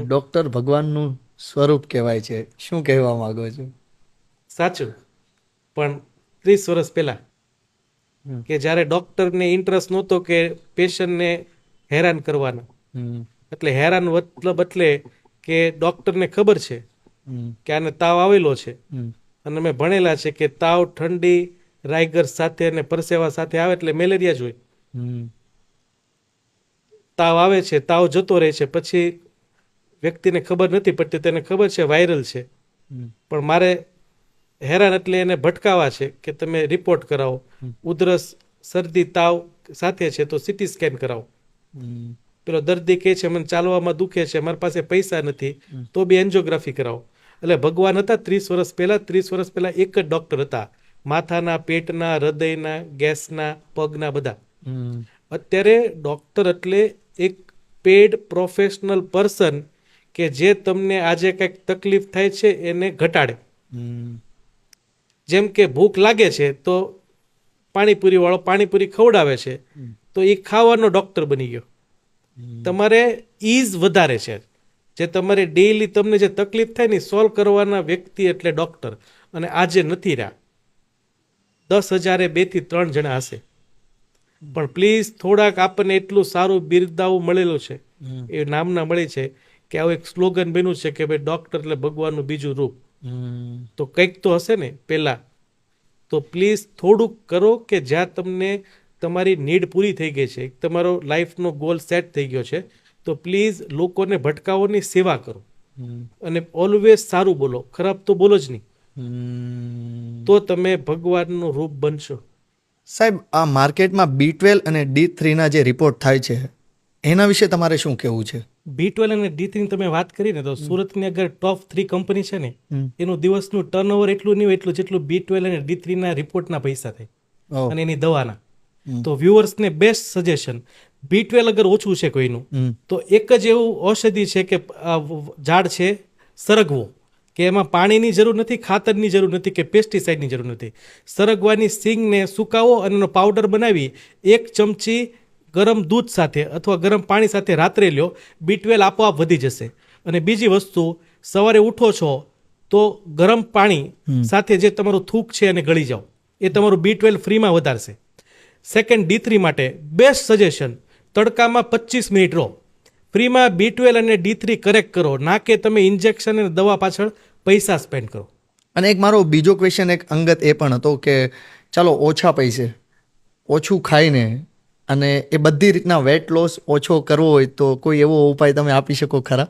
Doctor ભગવાનનું સ્વરૂપ કહેવાય છે, શું કહેવા માંગો છો? સાચું, પણ 30 વર્ષ પહેલા હમ. કે જ્યારે ડૉક્ટરને ઇન્ટરેસ્ટ નહોતો કે પેશન્ટને હેરાન કરવાના, હમ. એટલે હેરાન મતલબ એટલે કે ડૉક્ટરને ખબર છે હમ. કે આને તાવ આવેલો છે, હમ. અને મેં ભણેલા છે કે તાવ ઠંડી રાઈગર સાથે અને પરસેવા સાથે આવે એટલે મેલેરિયા જ હોય. હમ. તાવ આવે છે, તાવ જતો રહે છે, પછી વ્યક્તિને ખબર નથી પડતી, તેને ખબર છે વાયરલ છે, હમ. પણ મારે હેરાન એટલે એને ભટકાવા છે કે તમે રિપોર્ટ કરાવો, ઉધરસ શરદી તાવ સાથે છે તો સીટી સ્કેન કરાવો. હમ. પેલો દર્દી કહે છે મને ચાલવામાં દુખે છે, મારી પાસે પૈસા નથી, તો બી એન્જિયોગ્રાફી કરાવો. એટલે ભગવાન હતા 30 વર્ષ પહેલા એક જ ડૉક્ટર હતા, માથાના, પેટના, હૃદયના, ગેસના, પગના, બધા. હમ. અત્યારે ડૉક્ટર એટલે એક પેડ પ્રોફેશનલ પર્સન કે જે તમને આજે કંઈક તકલીફ થાય છે એને ઘટાડે. હમ. જેમ કે ભૂખ લાગે છે તો પાણીપુરીવાળો પાણીપુરી ખવડાવે છે, તો એ ખાવાનો ડૉક્ટર બની ગયો. તમારે ઈઝ વધારે છે, જે તમારે ડેઈલી તમને જે તકલીફ થાય ને સોલ્વ કરવાના વ્યક્તિ એટલે ડૉક્ટર. અને આજે નથી રહ્યા. 10,000 2 થી 3 જણા હશે, પણ પ્લીઝ થોડાક આપણને એટલું સારું બિરદાવું મળેલું છે, એ નામના મળી છે કે આવું એક સ્લોગન બન્યું છે કે ભાઈ ડૉક્ટર એટલે ભગવાનનું બીજું રૂપ. હમ. તો કંઈક તો હશે ને પહેલાં. તો પ્લીઝ થોડુંક કરો કે જ્યાં તમને તમારી નીડ પૂરી થઈ ગઈ છે, તમારો લાઈફનો ગોલ સેટ થઈ ગયો છે, તો પ્લીઝ લોકોને ભટકાવોની સેવા કરો. અને ઓલવેઝ સારું બોલો, ખરાબ તો બોલો જ નહીં, હમ. તો તમે ભગવાનનું રૂપ બનશો. સાહેબ, આ માર્કેટમાં B12 અને D3 ના જે રિપોર્ટ થાય છે એના વિશે તમારે શું કહેવું છે? B12 અને D3 તમે વાત કરીને તો સુરતની અગર ટોપ 3 કંપની છે ને, હમ. એનું દિવસનું ટર્નઓવર એટલું નહીં હોય એટલું જેટલું B12 અને D3 ના રિપોર્ટના પૈસા થાય ઓહ. અને એની દવાના. હમ. તો વ્યુઅર્સને બેસ્ટ સજેશન, B12 અગર ઓછું છે કોઈનું, હમ. તો એક જ એવું ઔષધિ છે કે ઝાડ છે સરગવો, કે એમાં પાણીની જરૂર નથી, ખાતરની જરૂર નથી કે પેસ્ટિસાઇડની જરૂર નથી. સરગવાની સિંગને સુકાવો અને એનો પાવડર બનાવી 1 ચમચી ગરમ દૂધ સાથે અથવા ગરમ પાણી સાથે રાત્રે લ્યો, B12 આપોઆપ વધી જશે. અને બીજી વસ્તુ, સવારે ઉઠો છો તો ગરમ પાણી સાથે જે તમારું થૂક છે એને ગળી જાઓ, એ તમારું B12 ફ્રીમાં વધારશે. સેકન્ડ, D3 માટે બેસ્ટ સજેશન, તડકામાં 25 મિનિટ રહો, ફ્રીમાં B12 અને D3 કરેક્ટ કરો, ના કે તમે ઇન્જેક્શન અને દવા પાછળ પૈસા સ્પેન્ડ કરો. અને એક મારો બીજો ક્વેશ્ચન એક અંગત એ પણ હતો કે ચાલો ઓછા પૈસે ઓછું ખાઈને અને એ બધી રીતના વેટ લોસ ઓછો કરવો હોય તો કોઈ એવો ઉપાય તમે આપી શકો ખરા?